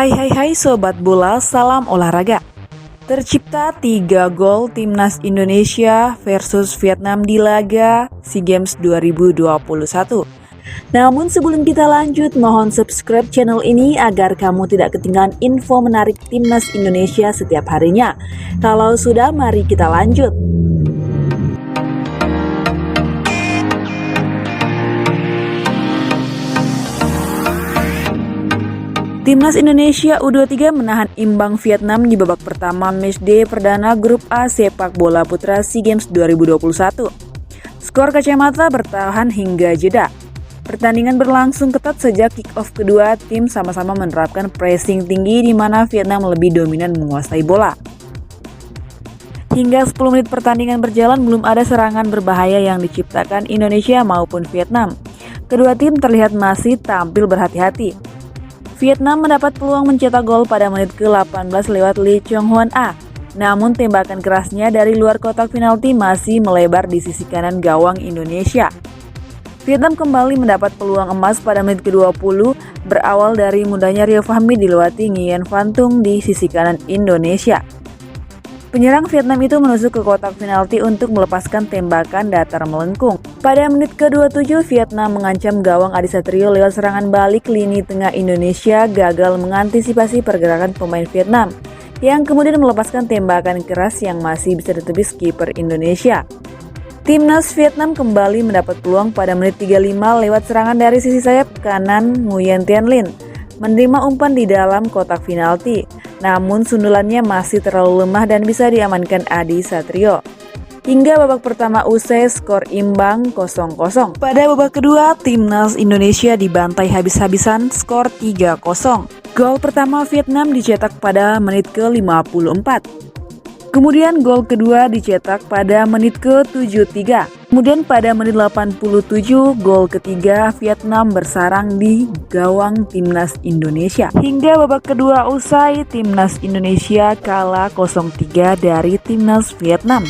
Hai Sobat Bola, salam olahraga. Tercipta 3 gol Timnas Indonesia versus Vietnam di laga SEA Games 2021. Namun sebelum kita lanjut, mohon subscribe channel ini agar kamu tidak ketinggalan info menarik Timnas Indonesia setiap harinya. Kalau sudah, mari kita lanjut. Timnas Indonesia U23 menahan imbang Vietnam di babak pertama matchday perdana grup A sepak bola putra SEA Games 2021. Skor kacamata bertahan hingga jeda. Pertandingan berlangsung ketat sejak kick-off kedua tim sama-sama menerapkan pressing tinggi di mana Vietnam lebih dominan menguasai bola. Hingga 10 menit pertandingan berjalan belum ada serangan berbahaya yang diciptakan Indonesia maupun Vietnam. Kedua tim terlihat masih tampil berhati-hati. Vietnam mendapat peluang mencetak gol pada menit ke-18 lewat Lee Chong Hwan A. Namun tembakan kerasnya dari luar kotak penalti masih melebar di sisi kanan gawang Indonesia. Vietnam kembali mendapat peluang emas pada menit ke-20 berawal dari mudahnya Rio Fahmi dilewati Nguyen Van Tung di sisi kanan Indonesia. Penyerang Vietnam itu menusuk ke kotak penalti untuk melepaskan tembakan datar melengkung. Pada menit ke-27, Vietnam mengancam gawang Adi Satrio lewat serangan balik lini tengah Indonesia gagal mengantisipasi pergerakan pemain Vietnam, yang kemudian melepaskan tembakan keras yang masih bisa ditepis kiper Indonesia. Timnas Vietnam kembali mendapat peluang pada menit 35 lewat serangan dari sisi sayap kanan Nguyen Thanh Linh, menerima umpan di dalam kotak penalti. Namun sundulannya masih terlalu lemah dan bisa diamankan Adi Satrio. Hingga babak pertama usai skor imbang 0-0. Pada babak kedua, Timnas Indonesia dibantai habis-habisan skor 3-0. Gol pertama Vietnam dicetak pada menit ke-54. Kemudian gol kedua dicetak pada menit ke-73. Kemudian pada menit 87, gol ketiga Vietnam bersarang di gawang Timnas Indonesia. Hingga babak kedua usai, Timnas Indonesia kalah 0-3 dari Timnas Vietnam.